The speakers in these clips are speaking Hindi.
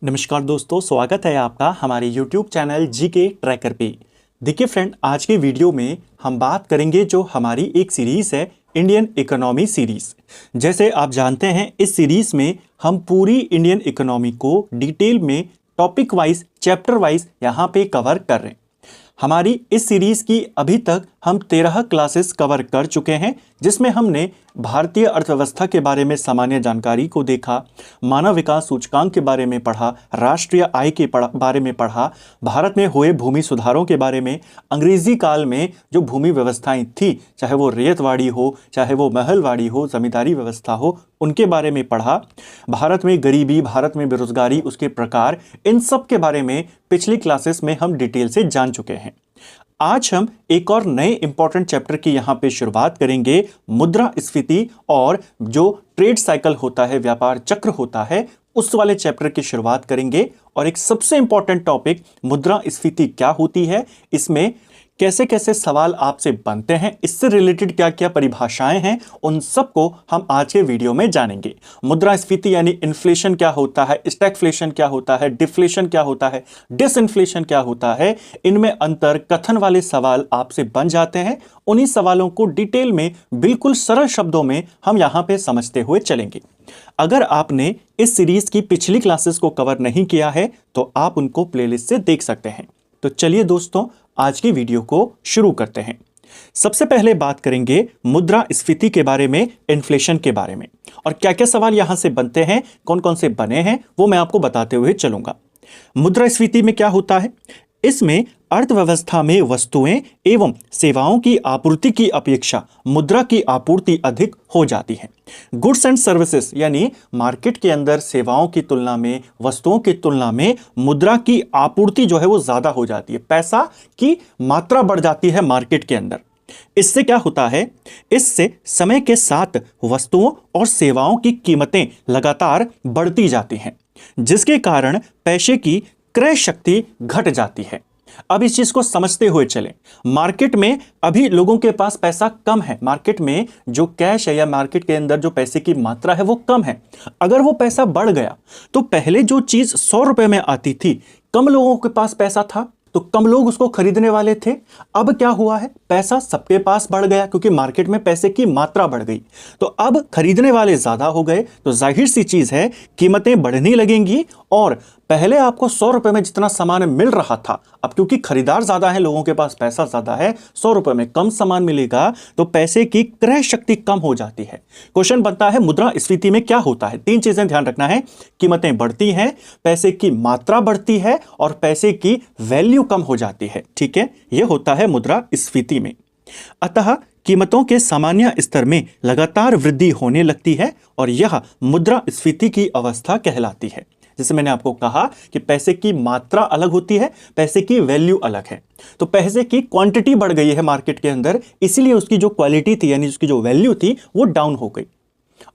नमस्कार दोस्तों, स्वागत है आपका हमारे YouTube चैनल जीके ट्रैकर पे। देखिए फ्रेंड, आज के वीडियो में हम बात करेंगे जो हमारी एक सीरीज़ है इंडियन इकोनॉमी सीरीज़। जैसे आप जानते हैं, इस सीरीज़ में हम पूरी इंडियन इकोनॉमी को डिटेल में टॉपिक वाइज, चैप्टर वाइज यहाँ पे कवर कर रहे हैं। हमारी इस सीरीज़ की अभी तक हम 13 क्लासेस कवर कर चुके हैं, जिसमें हमने भारतीय अर्थव्यवस्था के बारे में सामान्य जानकारी को देखा, मानव विकास सूचकांक के बारे में पढ़ा, राष्ट्रीय आय के बारे में पढ़ा, भारत में हुए भूमि सुधारों के बारे में, अंग्रेजी काल में जो भूमि व्यवस्थाएं थी, चाहे वो रैयतवाड़ी हो, चाहे वो महलवाड़ी हो, जमींदारी व्यवस्था हो, उनके बारे में पढ़ा, भारत में गरीबी, भारत में बेरोजगारी, उसके प्रकार, इन सब के बारे में पिछली क्लासेस में हम डिटेल से जान चुके हैं। आज हम एक और नए इंपॉर्टेंट चैप्टर की यहां पे शुरुआत करेंगे। मुद्रास्फीति और जो ट्रेड साइकिल होता है, व्यापार चक्र होता है, उस वाले चैप्टर की शुरुआत करेंगे। और एक सबसे इंपॉर्टेंट टॉपिक, मुद्रास्फीति क्या होती है, इसमें कैसे कैसे सवाल आपसे बनते हैं, इससे रिलेटेड क्या क्या परिभाषाएं हैं, उन सबको हम आज के वीडियो में जानेंगे। मुद्रास्फीति यानी इन्फ्लेशन क्या होता है, स्टैगफ्लेशन क्या होता है, डिफ्लेशन क्या होता है, डिसइन्फ्लेशन क्या होता है, इनमें अंतर कथन वाले सवाल आपसे बन जाते हैं। उन्हीं सवालों को डिटेल में बिल्कुल सरल शब्दों में हम यहाँ पे समझते हुए चलेंगे। अगर आपने इस सीरीज की पिछली क्लासेस को कवर नहीं किया है तो आप उनको प्लेलिस्ट से देख सकते हैं। तो चलिए दोस्तों, आज की वीडियो को शुरू करते हैं। सबसे पहले बात करेंगे मुद्रास्फीति के बारे में, इन्फ्लेशन के बारे में, और क्या क्या सवाल यहां से बनते हैं, कौन कौन से बने हैं, वो मैं आपको बताते हुए चलूंगा। मुद्रास्फीति में क्या होता है? इसमें अर्थव्यवस्था में वस्तुएं एवं सेवाओं की आपूर्ति की अपेक्षा मुद्रा की आपूर्ति अधिक हो जाती है। गुड्स एंड सर्विसेज यानी मार्केट के अंदर सेवाओं की तुलना में, वस्तुओं की तुलना में मुद्रा की आपूर्ति जो है वो ज्यादा हो जाती है, पैसा की मात्रा बढ़ जाती है मार्केट के अंदर। इससे क्या होता है? इससे समय के साथ वस्तुओं और सेवाओं की कीमतें लगातार बढ़ती जाती हैं, जिसके कारण पैसे की क्रय शक्ति घट जाती है। अब इस चीज को समझते हुए चलें। मार्केट में अभी लोगों के पास पैसा कम है, मार्केट में जो कैश है या मार्केट के अंदर जो पैसे की मात्रा है वो कम है। अगर वो पैसा बढ़ गया तो पहले जो चीज 100 रुपए में आती थी, कम लोगों के पास पैसा था तो कम लोग उसको खरीदने वाले थे। अब क्या हुआ है? पैसा सबके पास बढ़ गया क्योंकि मार्केट में पैसे की मात्रा बढ़ गई, तो अब खरीदने वाले ज्यादा हो गए, तो जाहिर सी चीज है कीमतें बढ़ने लगेंगी। और पहले आपको 100 रुपए में जितना सामान मिल रहा था, अब क्योंकि खरीदार ज्यादा है, लोगों के पास पैसा ज्यादा है, 100 रुपए में कम सामान मिलेगा, तो पैसे की क्रय शक्ति कम हो जाती है। क्वेश्चन बनता है मुद्रास्फीति में क्या होता है? 3 चीजें ध्यान रखना है। कीमतें बढ़ती हैं, पैसे की मात्रा बढ़ती है और पैसे की वैल्यू कम हो जाती है। ठीक है, यह होता है मुद्रास्फीति में। अतः कीमतों के सामान्य स्तर में लगातार वृद्धि होने लगती है और यह मुद्रास्फीति की अवस्था कहलाती है। जैसे मैंने आपको कहा कि पैसे की मात्रा अलग होती है, पैसे की वैल्यू अलग है। तो पैसे की क्वांटिटी बढ़ गई है मार्केट के अंदर, इसीलिए उसकी जो क्वालिटी थी यानी उसकी जो वैल्यू थी वो डाउन हो गई।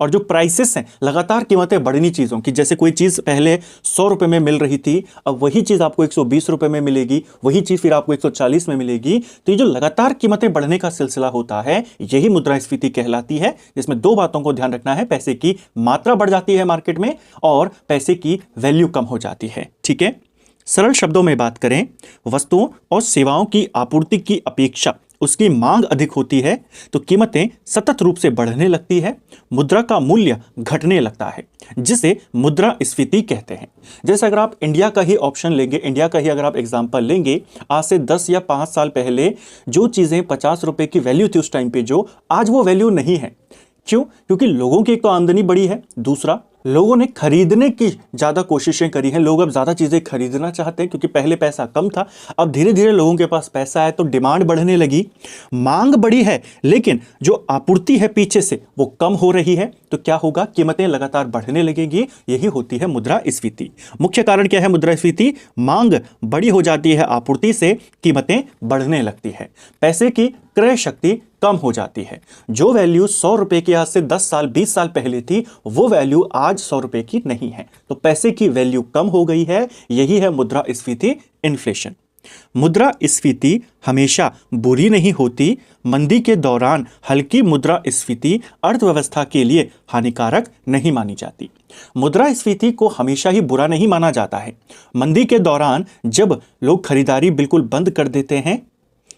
और जो प्राइसेस हैं, लगातार कीमतें बढ़नी चीज़ों की, जैसे कोई चीज़ पहले 100 रुपए में मिल रही थी, अब वही चीज़ आपको 120 रुपए में मिलेगी, वही चीज़ फिर आपको 140 में मिलेगी। तो ये जो लगातार कीमतें बढ़ने का सिलसिला होता है, यही मुद्रास्फीति कहलाती है, जिसमें 2 बातों को ध्यान रखना है। पैसे की मात्रा बढ़ जाती है मार्केट में और पैसे की वैल्यू कम हो जाती है। ठीक है, सरल शब्दों में बात करें, वस्तुओं और सेवाओं की आपूर्ति की अपेक्षा उसकी मांग अधिक होती है तो कीमतें सतत रूप से बढ़ने लगती है, मुद्रा का मूल्य घटने लगता है, जिसे मुद्रास्फीति कहते हैं। जैसे अगर आप इंडिया का ही ऑप्शन लेंगे, इंडिया का ही अगर आप एग्जांपल लेंगे, आज से 10 या 5 साल पहले जो चीज़ें 50 रुपए की वैल्यू थी उस टाइम पे, जो आज वो वैल्यू नहीं है। क्यों? क्योंकि लोगों की एक तो आमदनी बढ़ी है, दूसरा लोगों ने खरीदने की ज्यादा कोशिशें करी हैं। लोग अब ज्यादा चीजें खरीदना चाहते हैं क्योंकि पहले पैसा कम था, अब धीरे धीरे लोगों के पास पैसा है तो डिमांड बढ़ने लगी, मांग बढ़ी है, लेकिन जो आपूर्ति है पीछे से वो कम हो रही है। तो क्या होगा? कीमतें लगातार बढ़ने लगेगी। यही होती है मुद्रास्फीति। मुख्य कारण क्या है मुद्रास्फीति? मांग बड़ी हो जाती है आपूर्ति से, कीमतें बढ़ने लगती है, पैसे की क्रय शक्ति कम हो जाती है। जो वैल्यू 100 रुपए की आज से 10 साल 20 साल पहले थी, वो वैल्यू आज 100 रुपए की नहीं है, तो पैसे की वैल्यू कम हो गई है। यही है मुद्रास्फीति, इन्फ्लेशन। मुद्रास्फीति हमेशा बुरी नहीं होती। मंदी के दौरान हल्की मुद्रास्फीति अर्थव्यवस्था के लिए हानिकारक नहीं मानी जाती। मुद्रास्फीति को हमेशा ही बुरा नहीं माना जाता है। मंदी के दौरान जब लोग खरीदारी बिल्कुल बंद कर देते हैं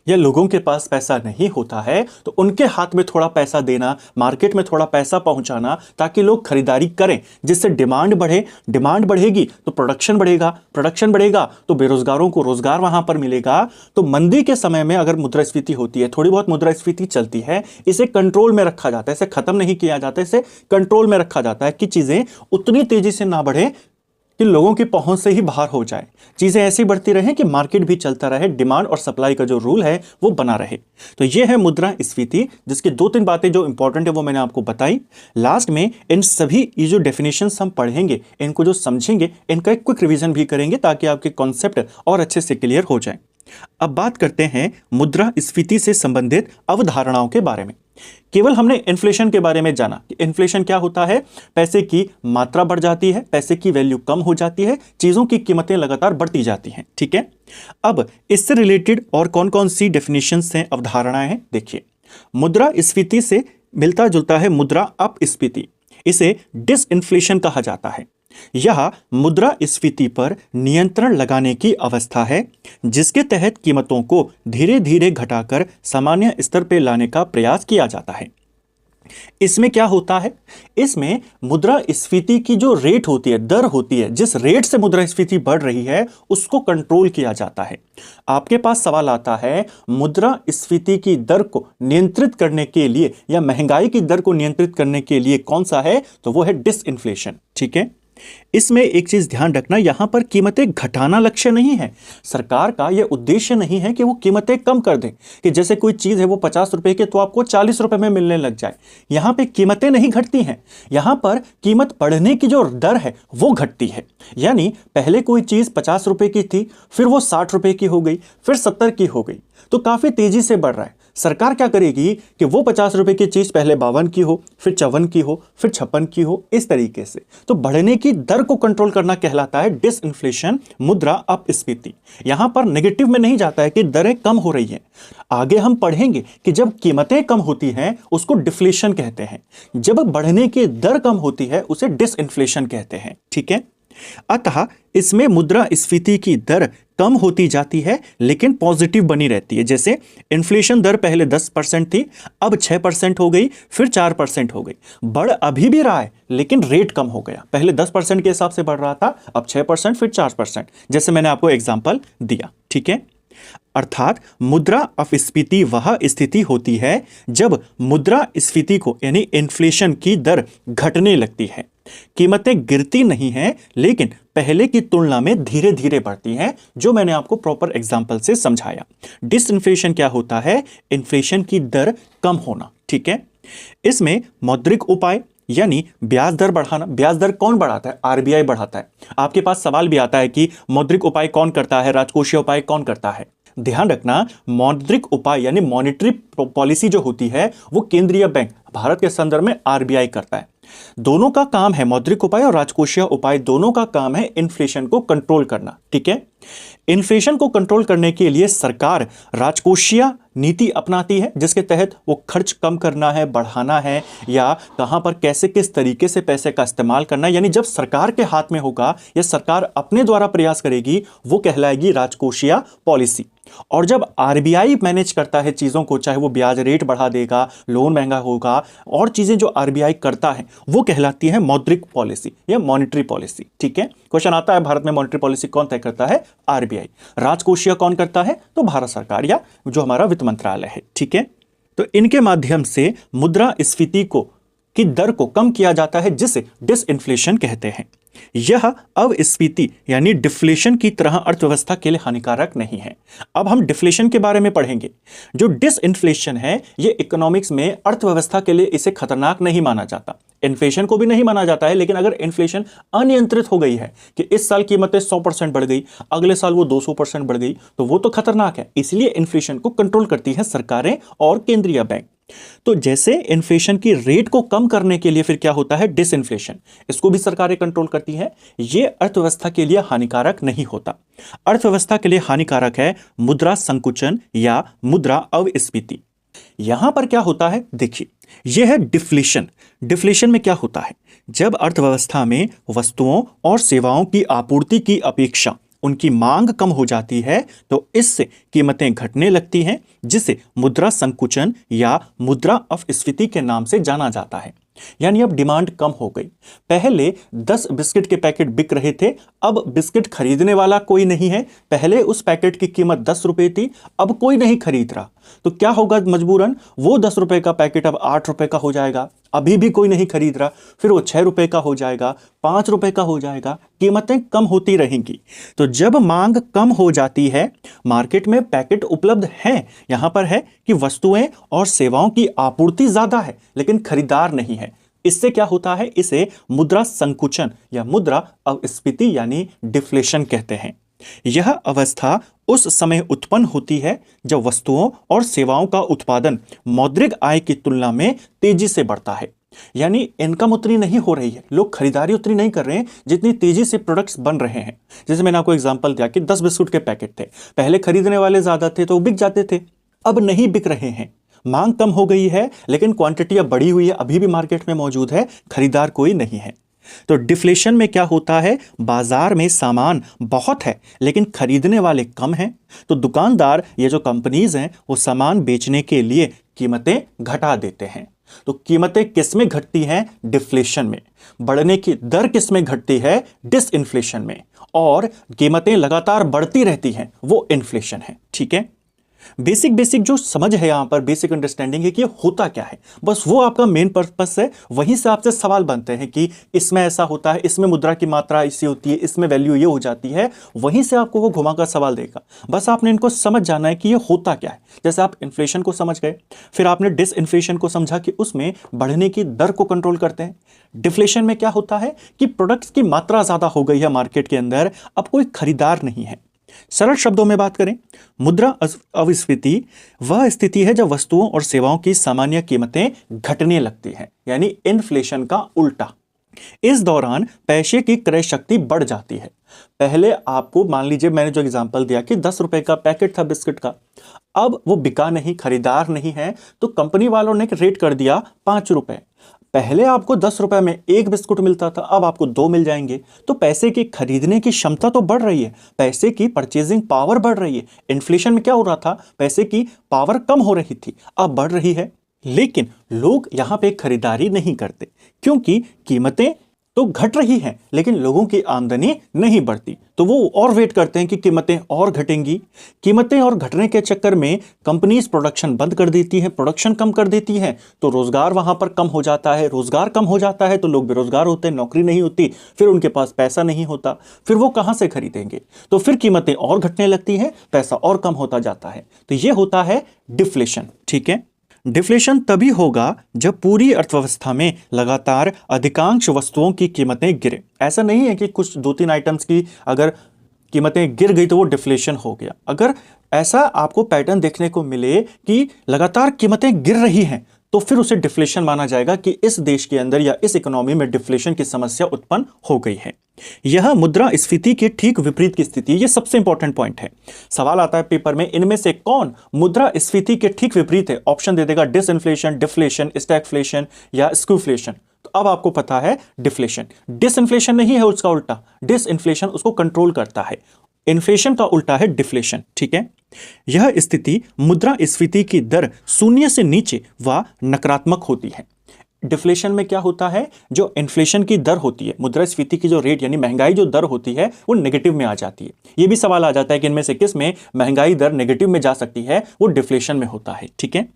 या लोगों के पास पैसा नहीं होता है तो उनके हाथ में थोड़ा पैसा देना, मार्केट में थोड़ा पैसा पहुंचाना ताकि लोग खरीदारी करें, जिससे डिमांड बढ़े। डिमांड बढ़ेगी तो प्रोडक्शन बढ़ेगा, प्रोडक्शन बढ़ेगा तो बेरोजगारों को रोजगार वहां पर मिलेगा। तो मंदी के समय में अगर मुद्रास्फीति होती है, थोड़ी बहुत मुद्रास्फीति चलती है, इसे कंट्रोल में रखा जाता है, इसे खत्म नहीं किया जाता, इसे कंट्रोल में रखा जाता है कि चीजें उतनी तेजी से ना बढ़े कि लोगों की पहुंच से ही बाहर हो जाए। चीजें ऐसी बढ़ती रहें कि मार्केट भी चलता रहे, डिमांड और सप्लाई का जो रूल है वो बना रहे। तो ये है मुद्रास्फीति, जिसकी 2-3 बातें जो इंपॉर्टेंट है वो मैंने आपको बताई। लास्ट में इन सभी ये जो डेफिनेशंस हम पढ़ेंगे, इनको जो समझेंगे, इनका एक क्विक रिवीजन भी करेंगे ताकि आपके कॉन्सेप्ट और अच्छे से क्लियर हो जाए। अब बात करते हैं मुद्रास्फीति से संबंधित अवधारणाओं के बारे में। केवल हमने इन्फ्लेशन के बारे में जाना कि इन्फ्लेशन क्या होता है। पैसे की मात्रा बढ़ जाती है, पैसे की वैल्यू कम हो जाती है, चीजों की कीमतें लगातार बढ़ती जाती हैं। ठीक है, अब इससे रिलेटेड और कौन कौन सी डेफिनेशंस हैं, अवधारणाएं हैं, देखिए। मुद्रास्फीति से मिलता जुलता है मुद्रा अपस्फीति। इसे डिसइन्फ्लेशन कहा जाता है। यह मुद्रास्फीति पर नियंत्रण लगाने की अवस्था है जिसके तहत कीमतों को धीरे धीरे घटाकर सामान्य स्तर पर लाने का प्रयास किया जाता है। इसमें क्या होता है, इसमें मुद्रास्फीति की जो रेट होती है, दर होती है, जिस रेट से मुद्रास्फीति बढ़ रही है उसको कंट्रोल किया जाता है। आपके पास सवाल आता है मुद्रास्फीति की दर को नियंत्रित करने के लिए या महंगाई की दर को नियंत्रित करने के लिए कौन सा है, तो वो है डिसइन्फ्लेशन। ठीक है, इसमें एक चीज ध्यान रखना, यहां पर कीमतें घटाना लक्ष्य नहीं है। सरकार का यह उद्देश्य नहीं है कि वो कीमतें कम कर दे, कि जैसे कोई चीज है वो 50 रुपए की तो आपको 40 रुपए में मिलने लग जाए। यहां पे कीमतें नहीं घटती हैं, यहां पर कीमत बढ़ने की जो दर है वो घटती है। यानी पहले कोई चीज 50 रुपए की थी, फिर वो 60 रुपए की हो गई, फिर 70 की हो गई, तो काफी तेजी से बढ़ रहा है। सरकार क्या करेगी कि वो 50 रुपए की चीज पहले 52 की हो, फिर 54 की हो, फिर 56 की हो, इस तरीके से। तो बढ़ने की दर को कंट्रोल करना कहलाता है डिसइन्फ्लेशन, मुद्रा अपस्फीति। यहां पर नेगेटिव में नहीं जाता है कि दरें कम हो रही हैं। आगे हम पढ़ेंगे कि जब कीमतें कम होती हैं उसको डिफ्लेशन कहते हैं, जब बढ़ने की दर कम होती है उसे डिसइन्फ्लेशन कहते हैं। ठीक है, अतः इसमें मुद्रास्फीति की दर कम होती जाती है लेकिन पॉजिटिव बनी रहती है। जैसे इन्फ्लेशन दर पहले 10% थी, अब 6% हो गई, फिर 4% हो गई। बढ़ अभी भी रहा है लेकिन रेट कम हो गया। पहले 10% के हिसाब से बढ़ रहा था, अब 6%, फिर 4%, जैसे मैंने आपको एग्जांपल दिया। ठीक है, अर्थात मुद्रा अपस्फीति वह स्थिति होती है जब मुद्रास्फीति को यानी इन्फ्लेशन की दर घटने लगती है। कीमतें गिरती नहीं हैं लेकिन पहले की तुलना में धीरे धीरे बढ़ती हैं, जो मैंने आपको प्रॉपर एग्जांपल से समझाया। डिसइन्फ्लेशन क्या होता है, इन्फ्लेशन की दर कम होना। ठीक है, इसमें मौद्रिक उपाय यानी ब्याज दर बढ़ाना। ब्याज दर कौन बढ़ाता है, आरबीआई बढ़ाता है। आपके पास सवाल भी आता है कि मौद्रिक उपाय कौन करता है, राजकोषीय उपाय कौन करता है। ध्यान रखना, मौद्रिक उपाय यानी मॉनेटरी पॉलिसी जो होती है वो केंद्रीय बैंक भारत के संदर्भ में आरबीआई करता है। दोनों का काम है, मौद्रिक उपाय और राजकोषीय उपाय दोनों का काम है इन्फ्लेशन को कंट्रोल करना। ठीक है, इन्फ्लेशन को कंट्रोल करने के लिए सरकार राजकोषीय नीति अपनाती है जिसके तहत वो खर्च कम करना है, बढ़ाना है, या कहां पर कैसे किस तरीके से पैसे का इस्तेमाल करना है। यानी जब सरकार के हाथ में होगा या सरकार अपने द्वारा प्रयास करेगी वो कहलाएगी राजकोषीय पॉलिसी। और जब आरबीआई मैनेज करता है चीजों को, चाहे वो ब्याज रेट बढ़ा देगा, लोन महंगा होगा, और चीजें जो आरबीआई करता है वो कहलाती है मौद्रिक पॉलिसी या मॉनेटरी पॉलिसी। ठीक है, क्वेश्चन आता है भारत में मॉनेटरी पॉलिसी कौन तय करता है, आरबीआई। राजकोषीय कौन करता है, तो भारत सरकार या जो हमारा वित्त मंत्रालय है। ठीक है, तो इनके माध्यम से मुद्रास्फीति की दर को कम किया जाता है जिसे डिसइन्फ्लेशन कहते हैं। यह अवस्फीति यानी डिफ्लेशन की तरह अर्थव्यवस्था के लिए हानिकारक नहीं है। अब हम डिफ्लेशन के बारे में पढ़ेंगे। जो डिसइन्फ्लेशन है ये इकोनॉमिक्स में अर्थव्यवस्था के लिए इसे खतरनाक नहीं माना जाता। इन्फ्लेशन को भी नहीं माना जाता है, लेकिन अगर इन्फ्लेशन अनियंत्रित हो गई है कि इस साल कीमतें 100% बढ़ गई, अगले साल वो 200% बढ़ गई, तो वो तो खतरनाक है। इसलिए इन्फ्लेशन को कंट्रोल करती है सरकारें और केंद्रीय बैंक। तो जैसे इन्फ्लेशन की रेट को कम करने के लिए फिर क्या होता है, डिसइन्फ्लेशन, इसको भी सरकारें कंट्रोल करती हैं। ये अर्थव्यवस्था के लिए हानिकारक नहीं होता। अर्थव्यवस्था के लिए हानिकारक है मुद्रा संकुचन या मुद्रा अवस्फीति। यहां पर क्या होता है, देखिए, यह है डिफ्लेशन। डिफ्लेशन में क्या होता है, जब अर्थव्यवस्था में वस्तुओं और सेवाओं की आपूर्ति की अपेक्षा उनकी मांग कम हो जाती है तो इससे कीमतें घटने लगती हैं, जिसे मुद्रा संकुचन या मुद्रा अपस्फीति के नाम से जाना जाता है। यानी अब डिमांड कम हो गई। पहले 10 बिस्किट के पैकेट बिक रहे थे, अब बिस्किट खरीदने वाला कोई नहीं है। पहले उस पैकेट की कीमत 10 रुपए थी, अब कोई नहीं खरीद रहा, तो क्या होगा, मजबूरन वो 10 रुपए का पैकेट अब 8 रुपए का हो जाएगा। अभी भी कोई नहीं खरीद रहा, फिर वो 6 रुपए का हो जाएगा, 5 रुपए का हो जाएगा, कीमतें कम होती रहेंगी। तो जब मांग कम हो जाती है, मार्केट में पैकेट उपलब्ध हैं, यहां पर है कि वस्तुएं और सेवाओं की आपूर्ति ज्यादा है लेकिन खरीदार नहीं है। इससे क्या होता है, इसे मुद्रा संकुचन या मुद्रा अपस्फीति यानी डिफ्लेशन कहते हैं। यह अवस्था उस समय उत्पन्न होती है जब वस्तुओं और सेवाओं का उत्पादन मौद्रिक आय की तुलना में तेजी से बढ़ता है। यानी इनकम उतनी नहीं हो रही है, लोग खरीदारी उतनी नहीं कर रहे हैं जितनी तेजी से प्रोडक्ट्स बन रहे हैं। जैसे मैंने आपको एग्जांपल दिया कि 10 बिस्कुट के पैकेट थे, पहले खरीदने वाले ज्यादा थे तो वो बिक जाते थे, अब नहीं बिक रहे हैं। मांग कम हो गई है लेकिन क्वांटिटी अब बढ़ी हुई है, अभी भी मार्केट में मौजूद है, खरीदार कोई नहीं है। तो डिफ्लेशन में क्या होता है, बाजार में सामान बहुत है लेकिन खरीदने वाले कम हैं, तो दुकानदार, ये जो कंपनीज हैं, वो सामान बेचने के लिए कीमतें घटा देते हैं। तो कीमतें किस में घटती हैं, डिफ्लेशन में। बढ़ने की दर किस में घटती है, डिसइन्फ्लेशन में। और कीमतें लगातार बढ़ती रहती हैं, वो इन्फ्लेशन है। ठीक है, बेसिक जो समझ है यहां पर, बेसिक अंडरस्टैंडिंग है कि होता क्या है, बस वो आपका मेन पर्पस है। वहीं से आपसे सवाल बनते हैं कि इसमें ऐसा होता है, इसमें मुद्रा की मात्रा ऐसी होती है, इसमें वैल्यू ये हो जाती है, वहीं से आपको वो घुमाकर सवाल देगा। बस आपने इनको समझ जाना है कि ये होता क्या है। जैसे आप इन्फ्लेशन को समझ गए, फिर आपने डिसइन्फ्लेशन को समझा कि उसमें बढ़ने की दर को कंट्रोल करते हैं। डिफ्लेशन में क्या होता है कि प्रोडक्ट्स की मात्रा ज्यादा हो गई है मार्केट के अंदर, अब कोई खरीदार नहीं है। सरल शब्दों में बात करें, मुद्रा अवस्फीति वह स्थिति है जब वस्तुओं और सेवाओं की सामान्य कीमतें घटने लगती हैं, यानी इन्फ्लेशन का उल्टा। इस दौरान पैसे की क्रय शक्ति बढ़ जाती है। पहले आपको, मान लीजिए मैंने जो एग्जांपल दिया कि 10 रुपए का पैकेट था बिस्किट का, अब वो बिका नहीं, खरीदार नहीं है, तो कंपनी वालों ने रेट कर दिया 5 रुपए। पहले आपको 10 रुपए में एक बिस्कुट मिलता था, अब आपको 2 मिल जाएंगे। तो पैसे की खरीदने की क्षमता तो बढ़ रही है, पैसे की परचेजिंग पावर बढ़ रही है। इन्फ्लेशन में क्या हो रहा था, पैसे की पावर कम हो रही थी, अब बढ़ रही है। लेकिन लोग यहां पे खरीदारी नहीं करते क्योंकि कीमतें तो घट रही हैं लेकिन लोगों की आमदनी नहीं बढ़ती, तो वो और वेट करते हैं कि कीमतें और घटेंगी। कीमतें और घटने के चक्कर में कंपनीज प्रोडक्शन बंद कर देती हैं, प्रोडक्शन कम कर देती हैं, तो रोजगार वहां पर कम हो जाता है। रोजगार कम हो जाता है तो लोग बेरोजगार होते हैं, नौकरी नहीं होती, फिर उनके पास पैसा नहीं होता, फिर वो कहां से खरीदेंगे, तो फिर कीमतें और घटने लगती हैं, पैसा और कम होता जाता है। तो ये होता है डिफ्लेशन। ठीक है, डिफ्लेशन तभी होगा जब पूरी अर्थव्यवस्था में लगातार अधिकांश वस्तुओं की कीमतें गिरे। ऐसा नहीं है कि कुछ 2-3 आइटम्स की अगर कीमतें गिर गई तो वो डिफ्लेशन हो गया। अगर ऐसा आपको पैटर्न देखने को मिले कि लगातार कीमतें गिर रही हैं तो फिर उसे डिफ्लेशन माना जाएगा कि इस देश के अंदर या इस इकोनॉमी में डिफ्लेशन की समस्या उत्पन्न हो गई है। यह मुद्रास्फीति के ठीक विपरीत की स्थिति, यह सबसे इंपॉर्टेंट पॉइंट है। सवाल आता है पेपर में, इनमें से कौन मुद्रास्फीति के ठीक विपरीत है? ऑप्शन दे देगा डिसइन्फ्लेशन, डिफ्लेशन, स्टैगफ्लेशन या स्क्यूफ्लेशन। तो अब आपको पता है डिफ्लेशन। डिसइन्फ्लेशन नहीं है उसका उल्टा, डिसइन्फ्लेशन उसको कंट्रोल करता है, इन्फ्लेशन का उल्टा है डिफ्लेशन। ठीक है, यह स्थिति मुद्रास्फीति की दर शून्य से नीचे व नकारात्मक होती है। डिफ्लेशन में क्या होता है, जो इन्फ्लेशन की दर होती है, मुद्रास्फीति की जो रेट यानी महंगाई जो दर होती है वो नेगेटिव में आ जाती है। ये भी सवाल आ जाता है कि इनमें से किस में महंगाई दर नेगेटिव में जा सकती है, वो डिफ्लेशन में होता है। ठीक है,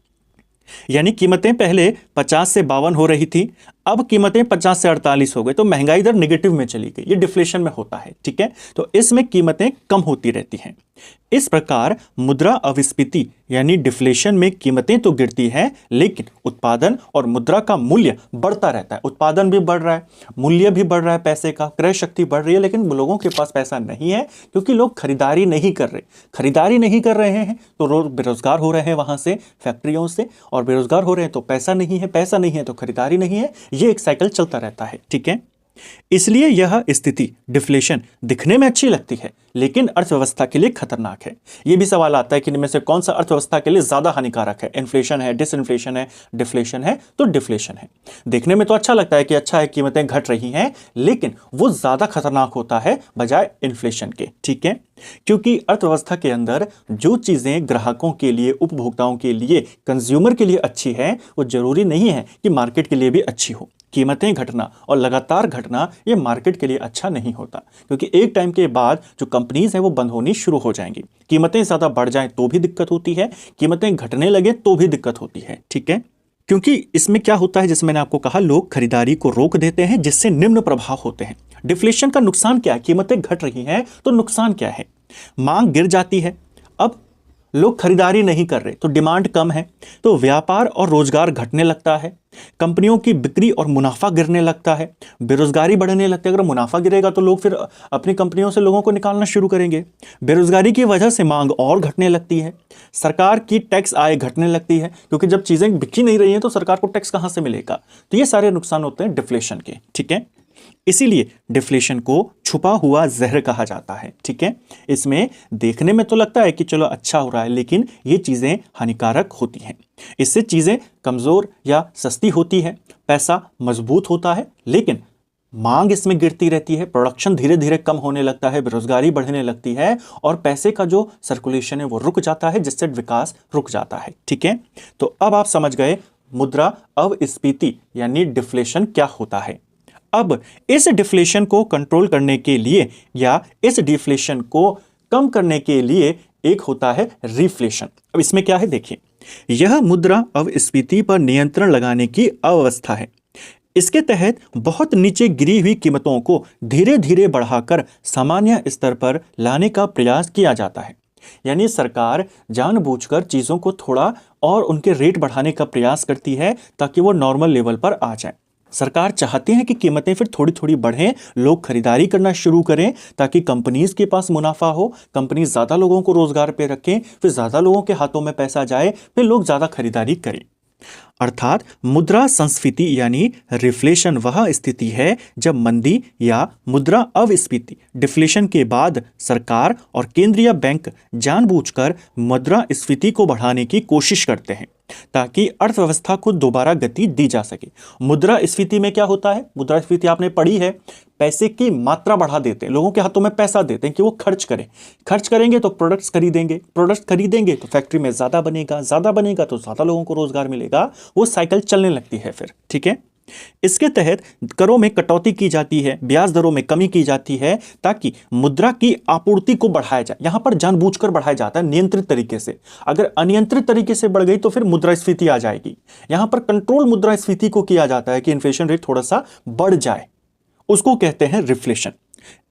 यानी कीमतें पहले 50 से 52 हो रही थी, अब कीमतें 50 से 48 हो गई, तो महंगाई दर नेगेटिव में चली गई। ये डिफ्लेशन में होता है, ठीक है। तो इसमें कीमतें कम होती रहती हैं। इस प्रकार मुद्रा अविस्फीति यानी डिफ्लेशन में कीमतें तो गिरती हैं, लेकिन उत्पादन और मुद्रा का मूल्य बढ़ता रहता है। उत्पादन भी बढ़ रहा है, मूल्य भी बढ़ रहा है, पैसे का क्रय शक्ति बढ़ रही है, लेकिन लोगों के पास पैसा नहीं है क्योंकि लोग खरीदारी नहीं कर रहे। खरीदारी नहीं कर रहे हैं तो लोग बेरोजगार हो रहे हैं वहां से, फैक्ट्रियों से, और बेरोजगार हो रहे हैं तो पैसा नहीं है, पैसा नहीं है तो खरीदारी नहीं है। ये एक साइकिल चलता रहता है, ठीक है। इसलिए यह स्थिति डिफ्लेशन दिखने में अच्छी लगती है, लेकिन अर्थव्यवस्था के लिए खतरनाक है। यह भी सवाल आता है कि इनमें से कौन सा अर्थव्यवस्था के लिए ज्यादा हानिकारक है, इन्फ्लेशन है, डिसइन्फ्लेशन है, डिफ्लेशन है? तो डिफ्लेशन है। देखने में तो अच्छा लगता है कि अच्छा है, कीमतें घट रही हैं, लेकिन वो ज्यादा खतरनाक होता है बजाय इन्फ्लेशन के, ठीक है। क्योंकि अर्थव्यवस्था के अंदर जो चीजें ग्राहकों के लिए, उपभोक्ताओं के लिए, कंज्यूमर के लिए अच्छी है, वो जरूरी नहीं है कि मार्केट के लिए भी अच्छी हो। कीमतें घटना और लगातार घटना ये मार्केट के लिए अच्छा नहीं होता, क्योंकि एक टाइम के बाद जो कंपनीज हैं वो बंद होनी शुरू हो जाएंगी। कीमतें ज़्यादा बढ़ जाएं तो भी दिक्कत होती है, कीमतें घटने लगे तो भी दिक्कत होती है, ठीक है। क्योंकि इसमें क्या होता है, जैसे मैंने आपको कहा, लोग खरीदारी को रोक देते हैं, जिससे निम्न प्रभाव होते हैं। डिफ्लेशन का नुकसान क्या है? कीमतें घट रही हैं तो नुकसान क्या है? मांग गिर जाती है। अब लोग खरीदारी नहीं कर रहे तो डिमांड कम है, तो व्यापार और रोजगार घटने लगता है, कंपनियों की बिक्री और मुनाफा गिरने लगता है, बेरोजगारी बढ़ने लगती है। अगर मुनाफा गिरेगा तो लोग फिर अपनी कंपनियों से लोगों को निकालना शुरू करेंगे। बेरोजगारी की वजह से मांग और घटने लगती है, सरकार की टैक्स आय घटने लगती है, क्योंकि जब चीजें बिकी नहीं रही हैं तो सरकार को टैक्स कहां से मिलेगा। तो ये सारे नुकसान होते हैं डिफ्लेशन के, ठीक है। इसीलिए डिफ्लेशन को छुपा हुआ जहर कहा जाता है, ठीक है। इसमें देखने में तो लगता है कि चलो अच्छा हो रहा है, लेकिन ये चीजें हानिकारक होती हैं। इससे चीजें कमजोर या सस्ती होती है, पैसा मजबूत होता है, लेकिन मांग इसमें गिरती रहती है, प्रोडक्शन धीरे धीरे कम होने लगता है, बेरोजगारी बढ़ने लगती है, और पैसे का जो सर्कुलेशन है वो रुक जाता है, जिससे विकास रुक जाता है, ठीक है। तो अब आप समझ गए मुद्रा अविस्फीति यानी डिफ्लेशन क्या होता है। अब इस डिफ्लेशन को कंट्रोल करने के लिए या इस डिफ्लेशन को कम करने के लिए एक होता है रिफ्लेशन। अब इसमें क्या है देखिए, यह मुद्रा अविस्फीति पर नियंत्रण लगाने की अव्यवस्था है। इसके तहत बहुत नीचे गिरी हुई कीमतों को धीरे धीरे बढ़ाकर सामान्य स्तर पर लाने का प्रयास किया जाता है। यानी सरकार जानबूझकर चीजों को थोड़ा और उनके रेट बढ़ाने का प्रयास करती है ताकि वो नॉर्मल लेवल पर आ जाए। सरकार चाहती है कि कीमतें फिर थोड़ी थोड़ी बढ़ें, लोग खरीदारी करना शुरू करें, ताकि कंपनीज के पास मुनाफा हो, कंपनी ज़्यादा लोगों को रोजगार पे रखें, फिर ज़्यादा लोगों के हाथों में पैसा जाए, फिर लोग ज़्यादा खरीदारी करें। अर्थात मुद्रा संस्फीति यानी रिफ्लेशन वह स्थिति है जब मंदी या मुद्रा अविस्फीति डिफ्लेशन के बाद सरकार और केंद्रीय बैंक जानबूझकर मुद्रास्फीति को बढ़ाने की कोशिश करते हैं ताकि अर्थव्यवस्था को दोबारा गति दी जा सके। मुद्रास्फीति में क्या होता है? मुद्रास्फीति आपने पढ़ी है, पैसे की मात्रा बढ़ा देते हैं, लोगों के हाथों में पैसा देते हैं कि वो खर्च करें। खर्च करेंगे तो प्रोडक्ट्स खरीदेंगे, प्रोडक्ट्स खरीदेंगे तो फैक्ट्री में ज़्यादा बनेगा तो ज़्यादा लोगों को रोजगार मिलेगा, वो साइकिल चलने लगती है फिर, ठीक है। इसके तहत करों में कटौती की जाती है, ब्याज दरों में कमी की जाती है ताकि मुद्रा की आपूर्ति को बढ़ाया जाए। यहां पर जानबूझकर बढ़ाया जाता है नियंत्रित तरीके से। अगर अनियंत्रित तरीके से बढ़ गई तो फिर मुद्रास्फीति आ जाएगी। यहां पर कंट्रोल मुद्रास्फीति को किया जाता है कि इन्फ्लेशन रेट थोड़ा सा बढ़ जाए, उसको कहते हैं रिफ्लेशन।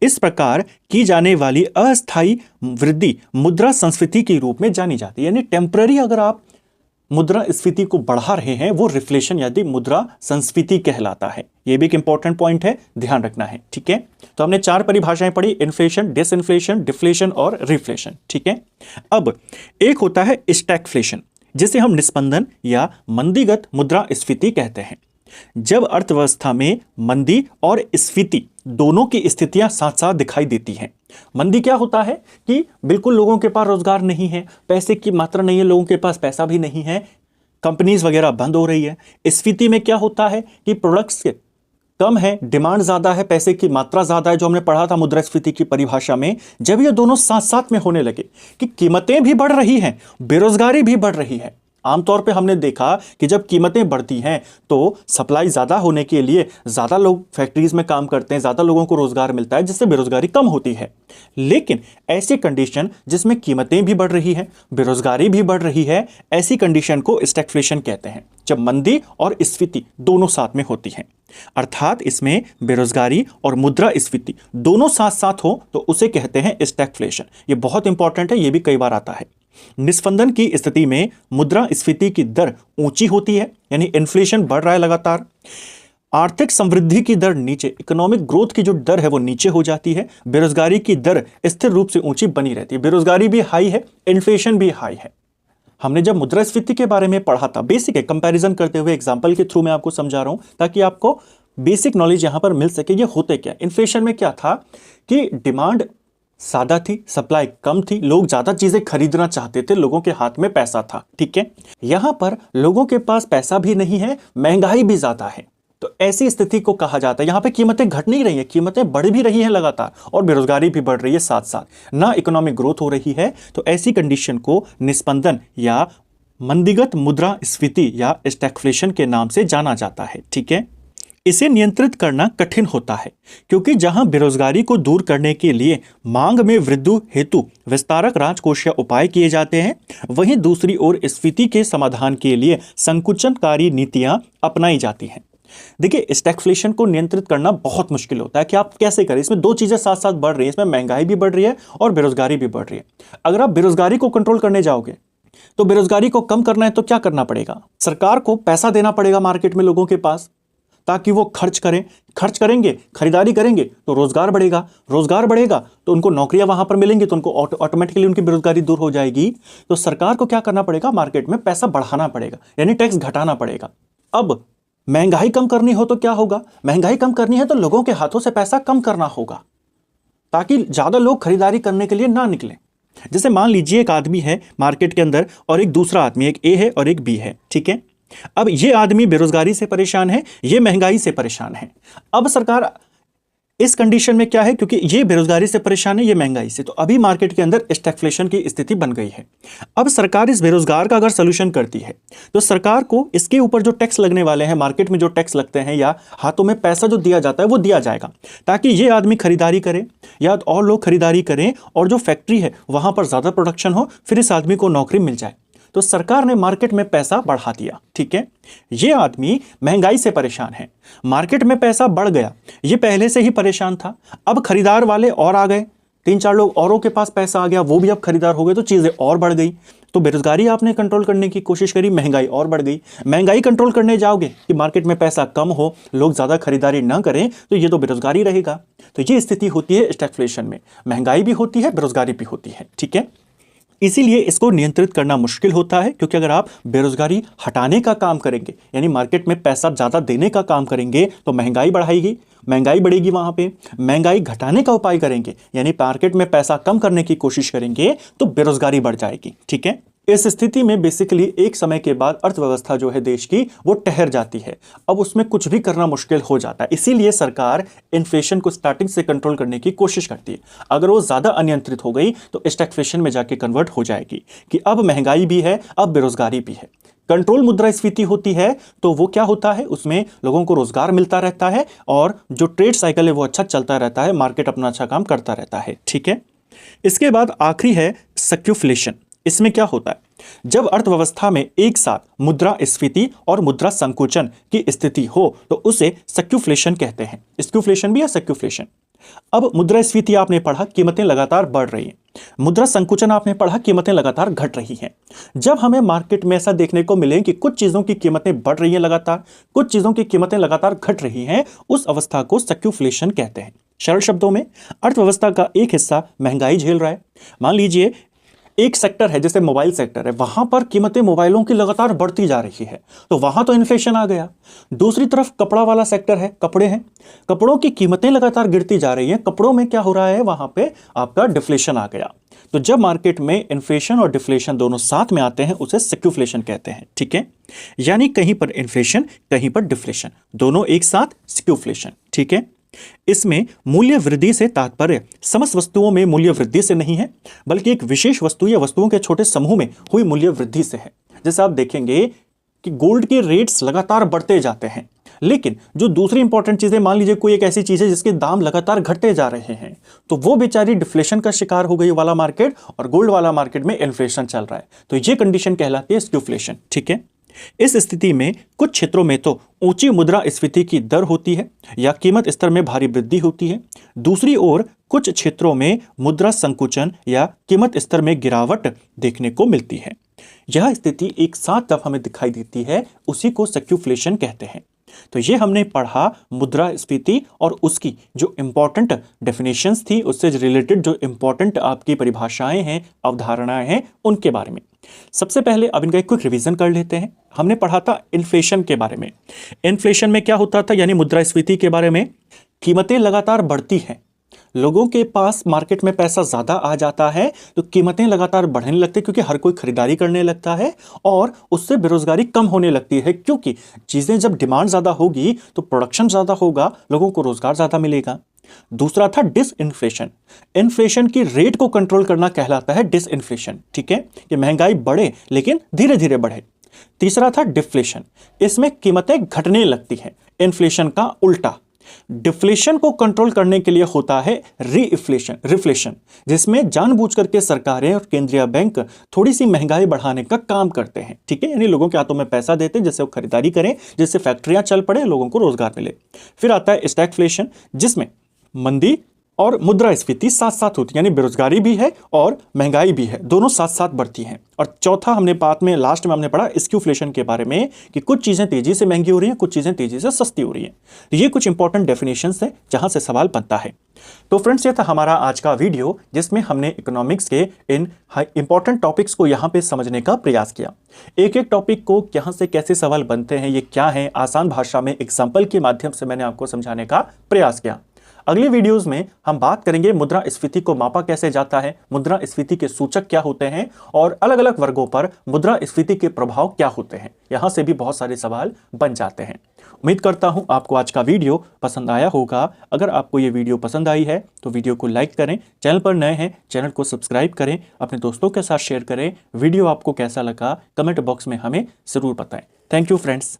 इस प्रकार की जाने वाली अस्थायी वृद्धि मुद्रा संस्फीति के रूप में जानी जाती है। यानी टेम्पररी अगर आप मुद्रास्फीति को बढ़ा रहे हैं वो रिफ्लेशन यानी मुद्रा संस्फीति कहलाता है। यह भी एक इंपॉर्टेंट पॉइंट है, ध्यान रखना है, ठीक है। तो हमने 4 परिभाषाएं पढ़ी, इन्फ्लेशन, डिसइन्फ्लेशन, डिफ्लेशन और रिफ्लेशन, ठीक है। अब एक होता है स्टैगफ्लेशन, जिसे हम निस्पंदन या मंदीगत मुद्रास्फीति कहते हैं। जब अर्थव्यवस्था में मंदी और स्फीति दोनों की स्थितियां साथ साथ दिखाई देती हैं। मंदी क्या होता है कि बिल्कुल लोगों के पास रोजगार नहीं है, पैसे की मात्रा नहीं है, लोगों के पास पैसा भी नहीं है, कंपनीज वगैरह बंद हो रही है। स्फीति में क्या होता है कि प्रोडक्ट्स कम है, डिमांड ज्यादा है, पैसे की मात्रा ज्यादा है, जो हमने पढ़ा था मुद्रास्फीति की परिभाषा में। जब ये दोनों साथ साथ में होने लगे कि कीमतें भी बढ़ रही हैं, बेरोजगारी भी बढ़ रही है, आमतौर पे हमने देखा कि जब कीमतें बढ़ती हैं तो सप्लाई ज़्यादा होने के लिए ज़्यादा लोग फैक्ट्रीज में काम करते हैं, ज़्यादा लोगों को रोज़गार मिलता है, जिससे बेरोज़गारी कम होती है। लेकिन ऐसी कंडीशन जिसमें कीमतें भी बढ़ रही हैं, बेरोज़गारी भी बढ़ रही है, ऐसी कंडीशन को स्टैगफ्लेशन कहते हैं, जब मंदी और स्फीति दोनों साथ में होती हैं। अर्थात इसमें बेरोज़गारी और मुद्रास्फीति दोनों साथ साथ हो तो उसे कहते हैं स्टैगफ्लेशन। ये बहुत इंपॉर्टेंट है, ये भी कई बार आता है। निस्पंदन की स्थिति में मुद्रास्फीति की दर ऊंची होती है, यानी इन्फ्लेशन बढ़ रहा है लगातार। आर्थिक समृद्धि की दर नीचे, इकोनॉमिक ग्रोथ की जो दर है वो नीचे हो जाती है। बेरोजगारी की दर स्थिर रूप से ऊंची बनी रहती है। बेरोजगारी भी हाई है, इन्फ्लेशन भी हाई है। हमने जब मुद्रास्फीति के बारे में पढ़ा था, बेसिक है, कंपैरिजन करते हुए एग्जांपल के थ्रू मैं आपको समझा रहा हूं ताकि आपको बेसिक नॉलेज यहां पर मिल सके। ये होते क्या, इन्फ्लेशन में क्या था कि डिमांड सादा थी, सप्लाई कम थी, लोग ज्यादा चीजें खरीदना चाहते थे, लोगों के हाथ में पैसा था, ठीक है। यहां पर लोगों के पास पैसा भी नहीं है, महंगाई भी ज्यादा है, तो ऐसी स्थिति को कहा जाता है। यहां पे कीमतें घट नहीं रही हैं, कीमतें बढ़ भी रही हैं लगातार, और बेरोजगारी भी बढ़ रही है साथ साथ, ना इकोनॉमिक ग्रोथ हो रही है। तो ऐसी कंडीशन को निस्पंदन या मंदीगत मुद्रास्फीति या स्टैगफ्लेशन के नाम से जाना जाता है, ठीक है। इसे नियंत्रित करना कठिन होता है क्योंकि जहां बेरोजगारी को दूर करने के लिए मांग में वृद्धि हेतु विस्तारक राजकोषीय उपाय किए जाते हैं, वहीं दूसरी ओर स्फीति के समाधान के लिए संकुचनकारी नीतियां अपनाई जाती हैं। देखिए, स्टैगफ्लेशन को नियंत्रित करना बहुत मुश्किल होता है कि आप कैसे करें। इसमें दो चीजें साथ साथ बढ़ रही हैं, इसमें महंगाई भी बढ़ रही है और बेरोजगारी भी बढ़ रही है। अगर आप बेरोजगारी को कंट्रोल करने जाओगे तो बेरोजगारी को कम करना है तो क्या करना पड़ेगा, सरकार को पैसा देना पड़ेगा मार्केट में लोगों के पास ताकि वो खर्च करें। खर्च करेंगे, खरीदारी करेंगे तो रोजगार बढ़ेगा, रोजगार बढ़ेगा तो उनको नौकरियां वहां पर मिलेंगी, तो उनको ऑटोमेटिकली उनकी बेरोजगारी दूर हो जाएगी। तो सरकार को क्या करना पड़ेगा, मार्केट में पैसा बढ़ाना पड़ेगा, यानी टैक्स घटाना पड़ेगा। अब महंगाई कम करनी हो तो क्या होगा, महंगाई कम करनी है तो लोगों के हाथों से पैसा कम करना होगा ताकि ज्यादा लोग खरीदारी करने के लिए ना निकलें। जैसे मान लीजिए एक आदमी है मार्केट के अंदर और एक दूसरा आदमी, एक ए है और एक बी है, ठीक है। अब ये आदमी बेरोजगारी से परेशान है, ये महंगाई से परेशान है। अब सरकार इस कंडीशन में क्या है, क्योंकि ये बेरोजगारी से परेशान है, ये महंगाई से, तो अभी मार्केट के अंदर स्टैगफ्लेशन की स्थिति बन गई है। अब सरकार इस बेरोजगार का अगर सोल्यूशन करती है तो सरकार को इसके ऊपर जो टैक्स लगने वाले हैं, मार्केट में जो टैक्स लगते हैं या हाथों में पैसा जो दिया जाता है वो दिया जाएगा ताकि ये आदमी खरीदारी करे या और लोग खरीदारी करें और जो फैक्ट्री है वहां पर ज्यादा प्रोडक्शन हो, फिर इस आदमी को नौकरी मिल जाए। तो सरकार ने मार्केट में पैसा बढ़ा दिया, ठीक है। ये आदमी महंगाई से परेशान है, मार्केट में पैसा बढ़ गया, ये पहले से ही परेशान था, अब खरीदार वाले और आ गए, 3-4 लोग औरों के पास पैसा आ गया, वो भी अब खरीदार हो गए, तो चीजें और बढ़ गई। तो बेरोजगारी आपने कंट्रोल करने की कोशिश करी, महंगाई और बढ़ गई। महंगाई कंट्रोल करने जाओगे कि मार्केट में पैसा कम हो, लोग ज्यादा खरीदारी ना करें, तो ये तो बेरोजगारी रहेगा। तो ये स्थिति होती है स्टैगफ्लेशन में, महंगाई भी होती है, बेरोजगारी भी होती है, ठीक है। इसीलिए इसको नियंत्रित करना मुश्किल होता है क्योंकि अगर आप बेरोजगारी हटाने का काम करेंगे, यानी मार्केट में पैसा ज्यादा देने का काम करेंगे, तो महंगाई बढ़ाएगी, महंगाई बढ़ेगी, वहां पे महंगाई घटाने का उपाय करेंगे, यानी मार्केट में पैसा कम करने की कोशिश करेंगे, तो बेरोजगारी बढ़ जाएगी, ठीक है। इस स्थिति में बेसिकली एक समय के बाद अर्थव्यवस्था जो है देश की वो ठहर जाती है, अब उसमें कुछ भी करना मुश्किल हो जाता है। इसीलिए सरकार इन्फ्लेशन को स्टार्टिंग से कंट्रोल करने की कोशिश करती है। अगर वो ज्यादा अनियंत्रित हो गई तो स्टैगफ्लेशन में जाके कन्वर्ट हो जाएगी कि अब महंगाई भी है, अब बेरोजगारी भी है। कंट्रोल मुद्रास्फीति होती है तो वो क्या होता है, उसमें लोगों को रोजगार मिलता रहता है और जो ट्रेड साइकिल है वो अच्छा चलता रहता है, मार्केट अपना अच्छा काम करता रहता है, ठीक है। इसके बाद आखिरी है स्टैग्फ्लेशन। इसमें क्या होता है, जब अर्थव्यवस्था में एक साथ मुद्रास्फीति और मुद्रा संकुचन की स्थिति हो तो उसे स्टैग्फ्लेशन कहते हैं। स्टैग्फ्लेशन भी या स्टैग्फ्लेशन। अब मुद्रास्फीति आपने पढ़ा, कीमतें लगातार बढ़ रही हैं। मुद्रा संकुचन आपने पढ़ा, कीमतें लगातार घट रही हैं। जब हमें मार्केट में ऐसा देखने को मिले कि कुछ चीजों की कीमतें बढ़ रही हैं लगातार, कुछ चीजों की कीमतें लगातार घट रही हैं, उस अवस्था को स्टैग्फ्लेशन कहते हैं। सरल शब्दों में, अर्थव्यवस्था का एक हिस्सा महंगाई झेल रहा है। मान लीजिए एक सेक्टर है, जैसे मोबाइल सेक्टर है, वहां पर कीमतें मोबाइलों की लगातार बढ़ती जा रही है, तो वहां तो इन्फ्लेशन आ गया। दूसरी तरफ कपड़ा वाला सेक्टर है, कपड़े हैं, कपड़ों की कीमतें लगातार गिरती जा रही हैं, कपड़ों में क्या हो रहा है, वहां पे आपका डिफ्लेशन आ गया। तो जब मार्केट में इन्फ्लेशन और डिफ्लेशन दोनों साथ में आते हैं उसे स्टैग्फ्लेशन कहते हैं, ठीक है। यानी कहीं पर इन्फ्लेशन, कहीं पर डिफ्लेशन, दोनों एक साथ स्टैग्फ्लेशन, ठीक है। इसमें मूल्य वृद्धि से तात्पर्य समस्त वस्तुओं में मूल्य वृद्धि से नहीं है, बल्कि एक विशेष वस्तु या वस्तुओं के छोटे समूह में हुई मूल्य वृद्धि से है। जैसे आप देखेंगे कि गोल्ड के रेट्स लगातार बढ़ते जाते हैं, लेकिन जो दूसरी इंपॉर्टेंट चीजें, मान लीजिए कोई एक ऐसी चीज है जिसके दाम लगातार घटते जा रहे हैं, तो वो बेचारी डिफ्लेशन का शिकार हो गई वाला मार्केट, और गोल्ड वाला मार्केट में इन्फ्लेशन चल रहा है, तो ये कंडीशन कहलाती है स्क्यूफ्लेशन। ठीक है, इस स्थिति में कुछ क्षेत्रों में तो ऊंची मुद्रास्फीति की दर होती है या कीमत स्तर में भारी वृद्धि होती है, दूसरी ओर कुछ क्षेत्रों में मुद्रा संकुचन या कीमत स्तर में गिरावट देखने को मिलती है। यह स्थिति एक साथ जब हमें दिखाई देती है उसी को स्क्यूफ्लेशन कहते हैं। तो ये हमने पढ़ा मुद्रास्फीति और उसकी जो इंपॉर्टेंट डेफिनेशंस थी, उससे रिलेटेड जो इंपॉर्टेंट आपकी परिभाषाएं हैं, अवधारणाएं हैं, उनके बारे में। सबसे पहले अब इनका एक क्विक रिवीजन कर लेते हैं। हमने पढ़ा था इन्फ्लेशन के बारे में। इन्फ्लेशन में क्या होता था, यानी मुद्रास्फीति के बारे में, कीमतें लगातार बढ़ती हैं, लोगों के पास मार्केट में पैसा ज्यादा आ जाता है तो कीमतें लगातार बढ़ने लगती है, क्योंकि हर कोई खरीदारी करने लगता है और उससे बेरोजगारी कम होने लगती है, क्योंकि चीजें जब डिमांड ज्यादा होगी तो प्रोडक्शन ज्यादा होगा, लोगों को रोजगार ज्यादा मिलेगा। दूसरा था डिसइन्फ्लेशन। इन्फ्लेशन की रेट को कंट्रोल करना कहलाता है डिसइन्फ्लेशन। ठीक है, कि महंगाई बढ़े लेकिन धीरे धीरे बढ़े। तीसरा था डिफ्लेशन, इसमें कीमतें घटने लगती हैं, इन्फ्लेशन का उल्टा। डिफ्लेशन को कंट्रोल करने के लिए होता है रिफ्लेशन, जिसमें जानबूझकर के सरकारें और केंद्रीय बैंक थोड़ी सी महंगाई बढ़ाने का काम करते हैं। ठीक है, यानी लोगों के हाथों में पैसा देते हैं जिससे वो खरीदारी करें, जिससे फैक्ट्रियां चल पड़े, लोगों को रोजगार मिले। फिर आता है स्टैगफ्लेशन, जिसमें मंदी और मुद्रास्फीति साथ साथ होती है, यानी बेरोजगारी भी है और महंगाई भी है, दोनों साथ साथ बढ़ती हैं। और चौथा हमने बाद में लास्ट में हमने पढ़ा स्क्यूफ्लेशन के बारे में, कि कुछ चीजें तेजी से महंगी हो रही हैं, कुछ चीजें तेजी से सस्ती हो रही हैं। तो ये कुछ इंपॉर्टेंट डेफिनेशंस हैं जहां से सवाल बनता है। तो फ्रेंड्स, ये था हमारा आज का वीडियो, जिसमें हमने इकोनॉमिक्स के इन इंपॉर्टेंट टॉपिक्स को यहाँ पे समझने का प्रयास किया। एक एक टॉपिक को यहाँ से कैसे सवाल बनते हैं, ये क्या है, आसान भाषा में एग्जाम्पल के माध्यम से मैंने आपको समझाने का प्रयास किया। अगली वीडियोस में हम बात करेंगे मुद्रास्फीति को मापा कैसे जाता है, मुद्रास्फीति के सूचक क्या होते हैं और अलग अलग वर्गों पर मुद्रास्फीति के प्रभाव क्या होते हैं। यहां से भी बहुत सारे सवाल बन जाते हैं। उम्मीद करता हूं आपको आज का वीडियो पसंद आया होगा। अगर आपको ये वीडियो पसंद आई है तो वीडियो को लाइक करें, चैनल पर नए हैं चैनल को सब्सक्राइब करें, अपने दोस्तों के साथ शेयर करें। वीडियो आपको कैसा लगा कमेंट बॉक्स में हमें जरूर बताएं। Thank you friends.